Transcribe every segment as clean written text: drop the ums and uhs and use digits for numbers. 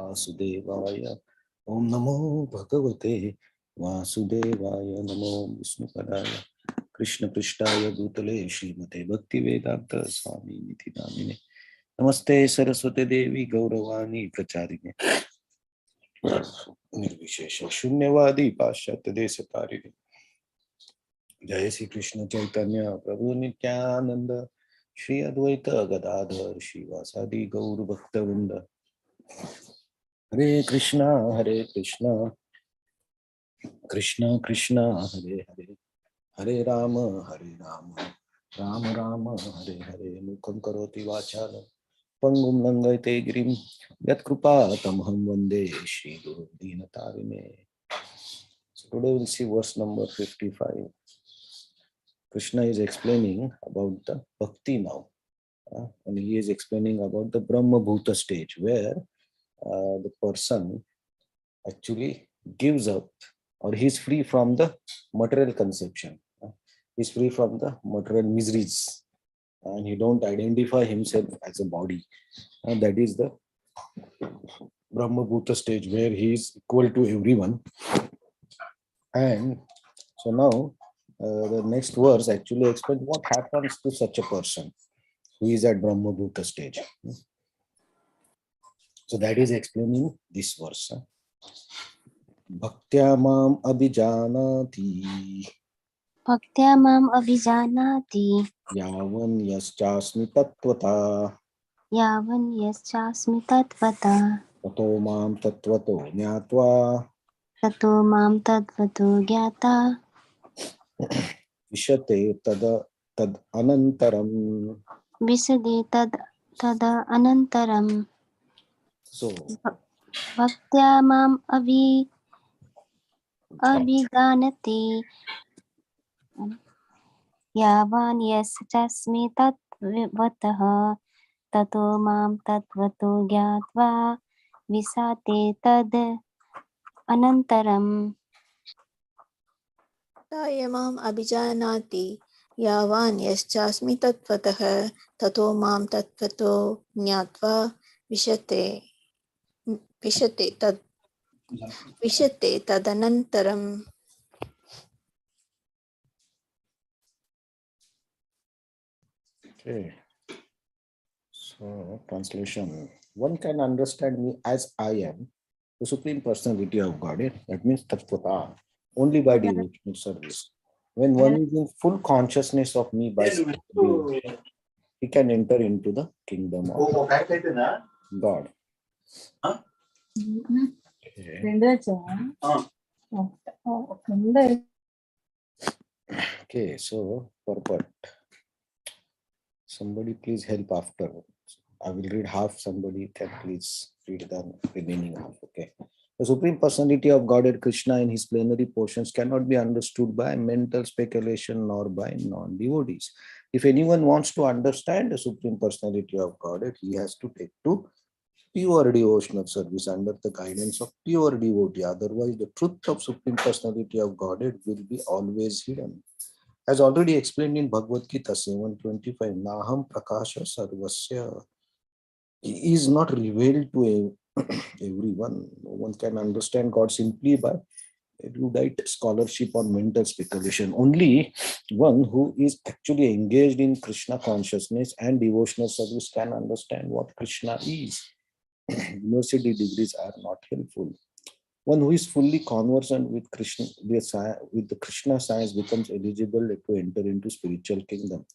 Vasudevaya. Om Namo Bhagavate Vasudevaya. Namo Vishnupadaya Krishna Prishtaya Bhutale Srimate Bhaktivedanta Swami Niti Namine. Namaste Saraswati Devi Gauravani Pracharine Nirvishesha Shunyavadi Paschatya Desatarini. Jai Sri Krishna Chaitanya Prabhu Nityananda Shri Advaita Gadadhar Shivasadi Gaur Bhaktavinda. Hare Krishna Krishna Krishna Hare Hare, Hare Rama Rama Rama Hare Hare. Mukam karoti vachala Pangum Langate Girim Yat Krupa Tamham Vande Shri Guru Dinatarine. So today we'll see verse number 55. Krishna is explaining about the bhakti now. And he is explaining about the Brahma Bhuta stage where the person actually gives up, or he is free from the material conception. He is free from the material miseries, and he don't identify himself as a body. And that is the Brahma Bhuta stage where he is equal to everyone. And so now the next verse actually explains what happens to such a person who is at Brahma Bhuta stage. So that is explaining this verse. Bhaktya mam abhijanati. Bhaktya mam abhijanati. Yavan yaschasmi tattvata. Yavan yaschasmi tatvata. Tato mam tattvato jnatva. Tato mam tadvato gyata. Vishate tad anantaram. Visade tada anantaram. So Bhaktya mam abhijanati. Yavan yaschasmi tatvataha. Tato mam tatvato gyatva. Visate tad anantaram. Yamam abhijanati yavan yaschasmi tatvatah tato mam tatvato jnatva vishate tadanantaram. okay. So translation. One can understand me as I am, the Supreme Personality of Godhead. That means tattvata, only by devotional service. When one is in full consciousness of me by devotion, he can enter into the kingdom of God. Okay, so purport. Somebody please help after. I will read half, somebody can please read the remaining half. Okay. The Supreme Personality of Godhead Krishna in his plenary portions cannot be understood by mental speculation nor by non-devotees. If anyone wants to understand the Supreme Personality of Godhead, he has to take to pure devotional service under the guidance of pure devotee. Otherwise, the truth of Supreme Personality of Godhead will be always hidden. As already explained in Bhagavad Gita 7:25, Naham Prakasha Sarvasya. He is not revealed to everyone. No one can understand God simply by erudite scholarship on mental speculation. Only one who is actually engaged in Krishna consciousness and devotional service can understand what Krishna is. University degrees are not helpful. One who is fully conversant with Krishna, with the Krishna science, becomes eligible to enter into spiritual kingdom,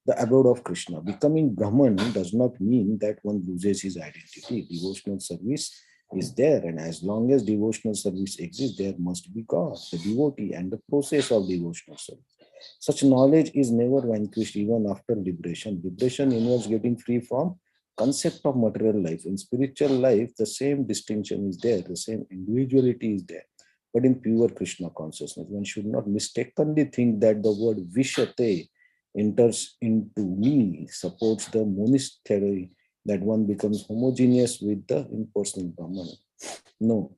the abode of Krishna. Becoming Brahman does not mean that one loses his identity. Devotional service is there, and as long as devotional service exists, there must be God, the devotee, and the process of devotional service. Such knowledge is never vanquished even after liberation. Liberation involves getting free from concept of material life. In spiritual life, the same distinction is there, the same individuality is there. But in pure Krishna consciousness, one should not mistakenly think that the word Vishate enters into me, supports the monist theory that one becomes homogeneous with the impersonal Brahman. No.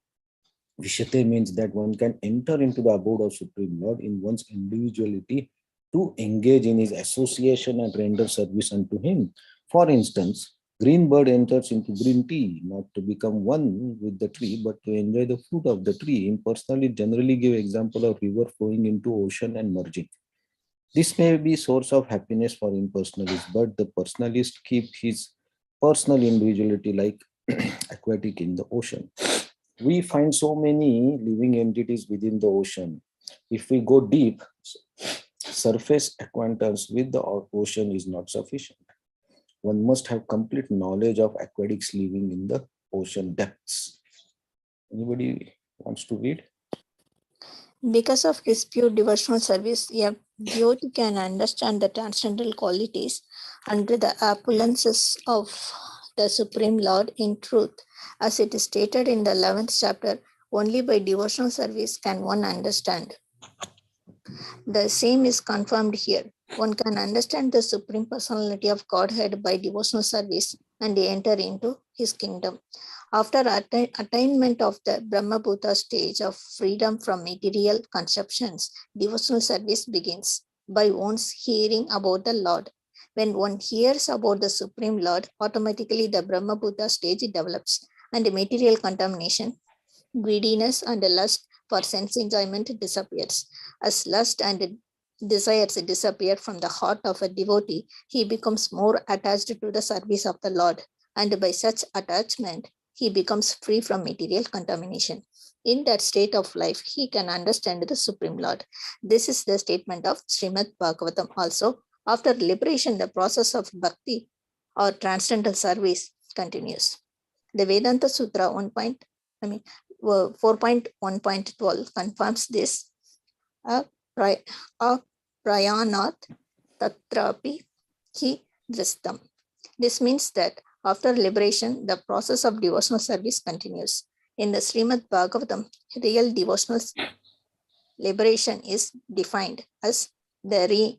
Vishate means that one can enter into the abode of Supreme Lord in one's individuality to engage in his association and render service unto him. For instance, Green bird enters into green tea, not to become one with the tree, but to enjoy the fruit of the tree. Impersonally, generally give example of river flowing into ocean and merging. This may be source of happiness for impersonalists, but the personalist keep his personal individuality like aquatic in the ocean. We find so many living entities within the ocean. If we go deep, surface acquaintance with the ocean is not sufficient. One must have complete knowledge of aquatics living in the ocean depths. Anybody wants to read? Because of his pure devotional service, a devotee can understand the transcendental qualities and the opulences of the Supreme Lord in truth. As it is stated in the 11th chapter, only by devotional service can one understand. The same is confirmed here. One can understand the Supreme Personality of Godhead by devotional service and enter into his kingdom. After attainment of the Brahmabhuta stage of freedom from material conceptions, devotional service begins by one's hearing about the Lord. When one hears about the Supreme Lord, automatically the Brahmabhuta stage develops and material contamination, greediness and lust for sense enjoyment disappears. As lust and desires disappear from the heart of a devotee, he becomes more attached to the service of the Lord, and by such attachment, he becomes free from material contamination. In that state of life, he can understand the Supreme Lord. This is the statement of Srimad Bhagavatam also. After liberation, the process of bhakti or transcendental service continues. The Vedanta Sutra 4.1.12 confirms this. Prayanat tatrapi hi dristam. This means that after liberation, the process of devotional service continues. In the Srimad Bhagavatam, real devotional liberation is defined as the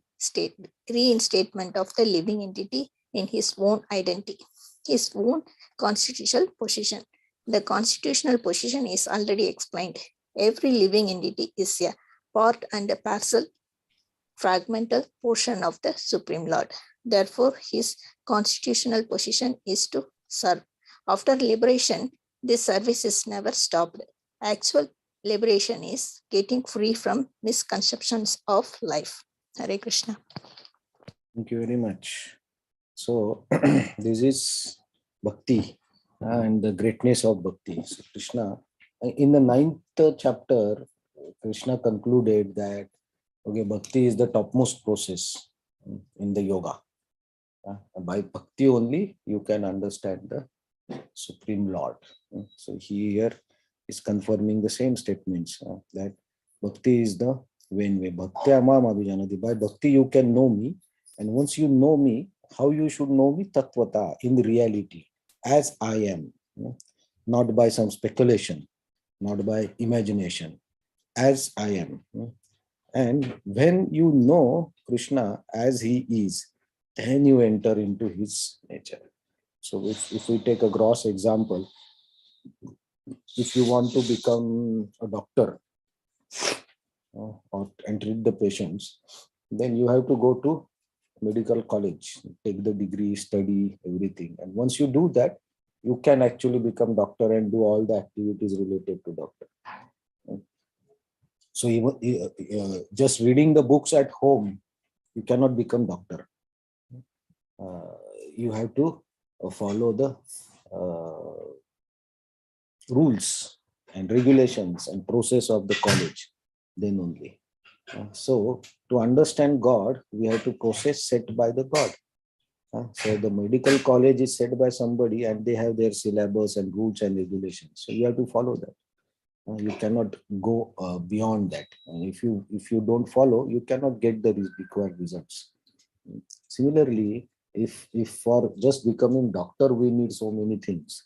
reinstatement of the living entity in his own identity, his own constitutional position. The constitutional position is already explained. Every living entity is a part and a parcel, fragmental portion of the Supreme Lord. Therefore, his constitutional position is to serve. After liberation, this service is never stopped. Actual liberation is getting free from misconceptions of life. Hare Krishna. Thank you very much. So, this is bhakti and the greatness of bhakti. So, Krishna, in the 9th chapter, Krishna concluded that okay, bhakti is the topmost process in the yoga. By bhakti only you can understand the Supreme Lord. So he here is confirming the same statements that bhakti is the main way. Bhakti amam abhijanati. By bhakti you can know me, and once you know me, how you should know me? Tatvata, in reality, as I am, not by some speculation, not by imagination, as I am. And when you know Krishna as he is, then you enter into his nature. So if we take a gross example, if you want to become a doctor and treat the patients, then you have to go to medical college, take the degree, study everything. And once you do that, you can actually become doctor and do all the activities related to doctor. So even just reading the books at home, you cannot become doctor. You have to follow the rules and regulations and process of the college, then only. So to understand God, we have to process set by the God. So the medical college is set by somebody and they have their syllabus and rules and regulations. So you have to follow that. You cannot go beyond that. And if you don't follow, you cannot get the required results. Similarly, if for just becoming doctor we need so many things,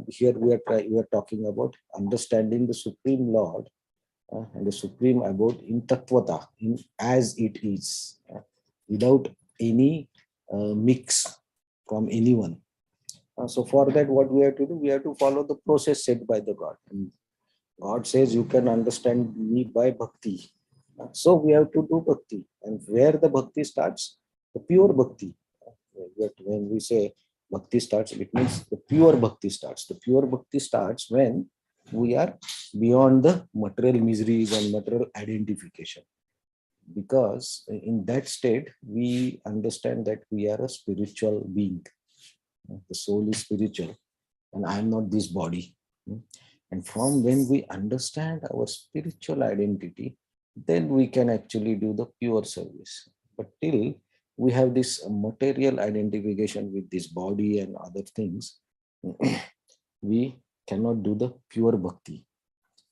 here we are talking about understanding the Supreme Lord and the Supreme Abode in Tattvata, in as it is, without any mix from anyone. So for that, what we have to do, we have to follow the process set by the God. And God says you can understand me by bhakti. So we have to do bhakti. And where the bhakti starts? The pure bhakti. When we say bhakti starts, it means the pure bhakti starts. The pure bhakti starts when we are beyond the material miseries and material identification. Because in that state, we understand that we are a spiritual being. The soul is spiritual, and I am not this body. And from when we understand our spiritual identity, then we can actually do the pure service. But till we have this material identification with this body and other things, we cannot do the pure bhakti.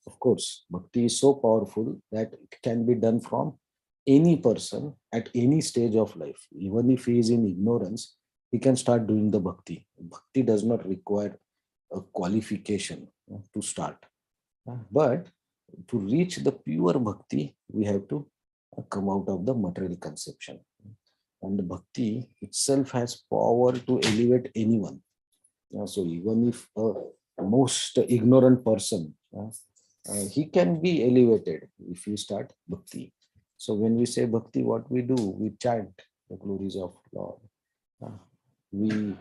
Of course, bhakti is so powerful that it can be done from any person at any stage of life. Even if he is in ignorance, he can start doing the bhakti. Bhakti does not require a qualification to start. But to reach the pure bhakti, we have to come out of the material conception. And the bhakti itself has power to elevate anyone. So even if a most ignorant person, he can be elevated if you start bhakti. So when we say bhakti, what we do, we chant the glories of Lord. We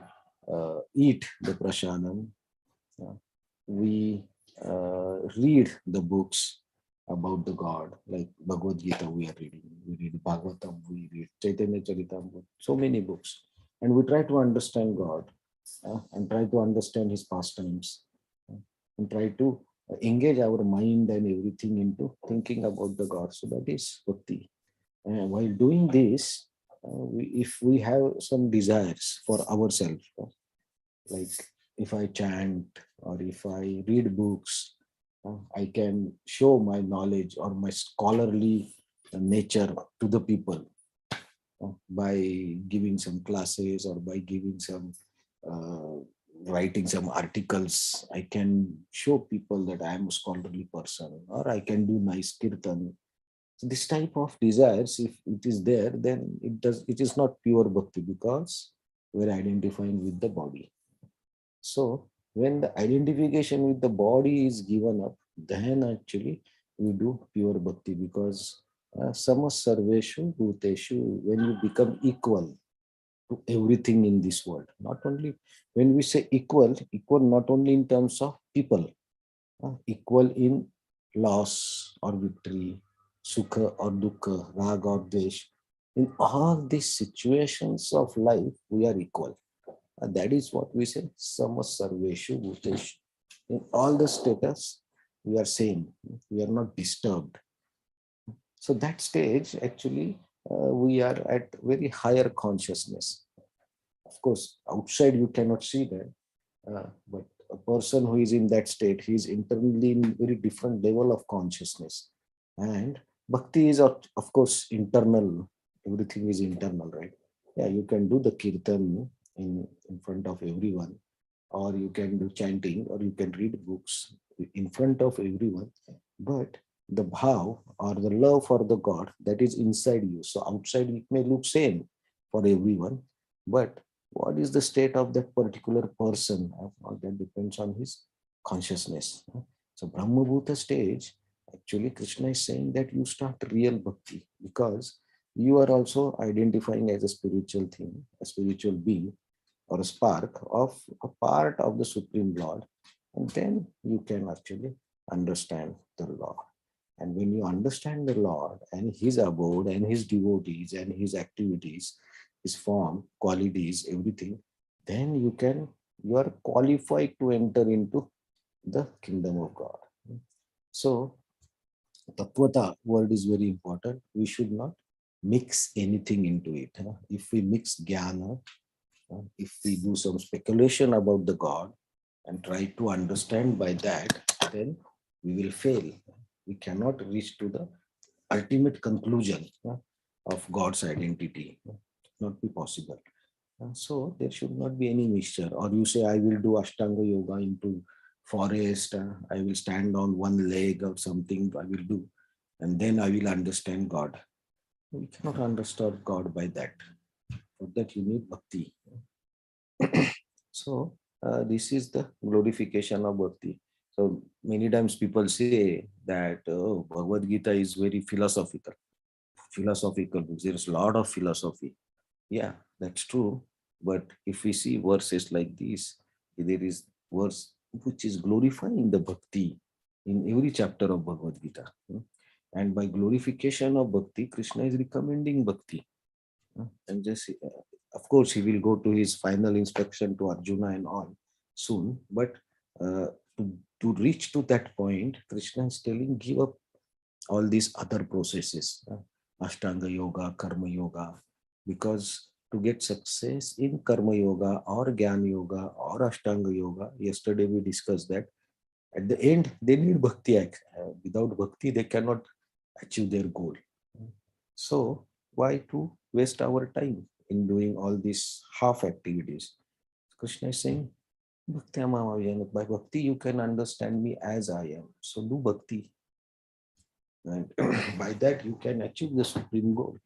eat the prasadam. We read the books about the God, like Bhagavad Gita we are reading. We read Bhagavatam, we read Chaitanya Charitamrita, so many books. And we try to understand God and try to understand his pastimes and try to engage our mind and everything into thinking about the God. So that is bhakti. And while doing this, if we have some desires for ourselves, like if I chant or if I read books, I can show my knowledge or my scholarly nature to the people by giving some classes or by giving some writing some articles. I can show people that I am a scholarly person, or I can do nice kirtan. So this type of desires, if it is there, then it is not pure bhakti, because we're identifying with the body. So when the identification with the body is given up, then actually we do pure bhakti, because samas sarveshu bhuteshu, when you become equal to everything in this world. Not only when we say equal, equal not only in terms of people, equal in loss or victory, sukha or dukkha, raga or dvesh. In all these situations of life, we are equal. That is what we say, samas sarveshu bhuteshu. In all the status, we are same. We are not disturbed. So that stage, actually, we are at very higher consciousness. Of course, outside you cannot see that, but a person who is in that state, he is internally in very different level of consciousness. And bhakti is, of course, internal. Everything is internal, right? Yeah, you can do the kirtan in front of everyone, or you can do chanting, or you can read books in front of everyone. But the bhav or the love for the God, that is inside you. So outside it may look same for everyone, but what is the state of that particular person? That depends on his consciousness. So Brahma Bhuta stage, actually Krishna is saying that you start real bhakti, because you are also identifying as a spiritual thing, a spiritual being, or a spark of a part of the Supreme Lord. And then you can actually understand the Lord. And when you understand the Lord and his abode and his devotees and his activities, his form, qualities, everything, then you are qualified to enter into the kingdom of God. So Tattvata word is very important. We should not mix anything into it. If we mix jnana, if we do some speculation about the God and try to understand by that, then we will fail. We cannot reach to the ultimate conclusion of God's identity. Not be possible. So there should not be any mixture. Or you say, I will do Ashtanga Yoga into forest. I will stand on one leg or something. I will do, and then I will understand God. We cannot understand God by that. For that you need bhakti. So this is the glorification of bhakti. So many times people say that Bhagavad Gita is very philosophical. Philosophical books. There is a lot of philosophy. Yeah, that's true. But if we see verses like this, there is verse which is glorifying the bhakti in every chapter of Bhagavad Gita. And by glorification of bhakti, Krishna is recommending bhakti. And just, of course, he will go to his final instruction to Arjuna and all soon. But to reach to that point, Krishna is telling, give up all these other processes, Ashtanga Yoga, Karma Yoga, because to get success in Karma Yoga or Jnana Yoga or Ashtanga Yoga, yesterday we discussed that at the end they need bhakti. Without bhakti, they cannot achieve their goal. So why to waste our time in doing all these half activities? Krishna is saying, Bhakti Amamavyana, by bhakti you can understand me as I am. So do bhakti. And by that you can achieve the supreme goal.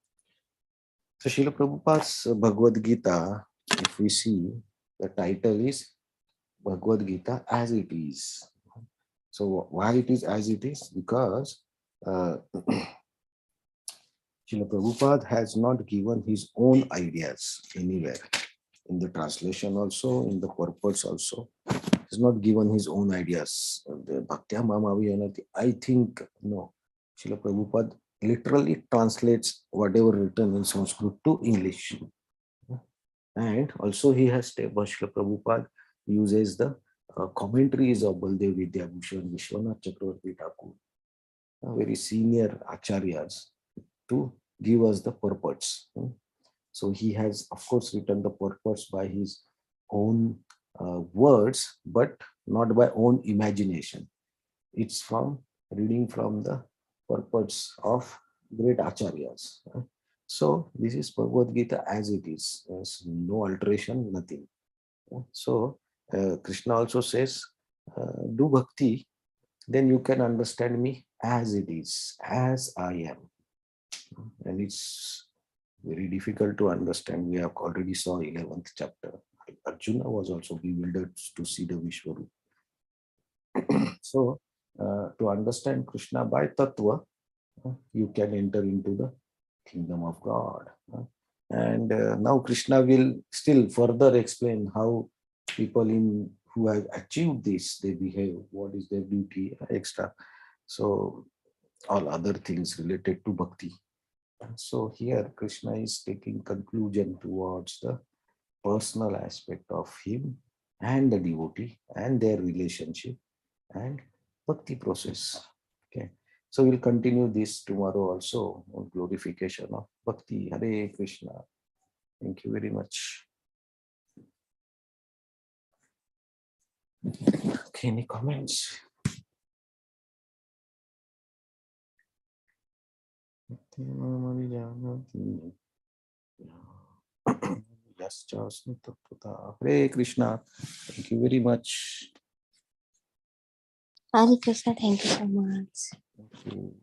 So Srila Prabhupada's Bhagavad Gita, if we see, the title is Bhagavad Gita as it is. So why it is as it is? Because Srila Prabhupada has not given his own ideas anywhere. In the translation also, in the purpose also, has not given his own ideas. The Bhaktya Mamaviyanati, I think, no. Srila Prabhupada literally translates whatever written in Sanskrit to English. And also he has, Srila Prabhupada uses the commentaries of Baldev Vidyabhushan, Vishwanath Chakravarti Thakur, very senior acharyas, to give us the purports. So he has, of course, written the purports by his own words, but not by own imagination. It's from reading from the purports of great acharyas. So this is Bhagavad Gita as it is. There's no alteration, nothing. So Krishna also says, do bhakti, then you can understand me as it is, as I am. And it's very difficult to understand. We have already saw 11th chapter. Arjuna was also bewildered to see the Vishwarup. So to understand Krishna by Tattva, you can enter into the kingdom of God. And now Krishna will still further explain how people who have achieved this, they behave, what is their duty, extra. So all other things related to bhakti. So here Krishna is taking conclusion towards the personal aspect of him and the devotee and their relationship and bhakti process. Okay. So we'll continue this tomorrow also on glorification of bhakti. Hare Krishna. Thank you very much. Okay, any comments? Hare Krishna. Thank you very much. Hare Krishna, thank you so much. Thank you.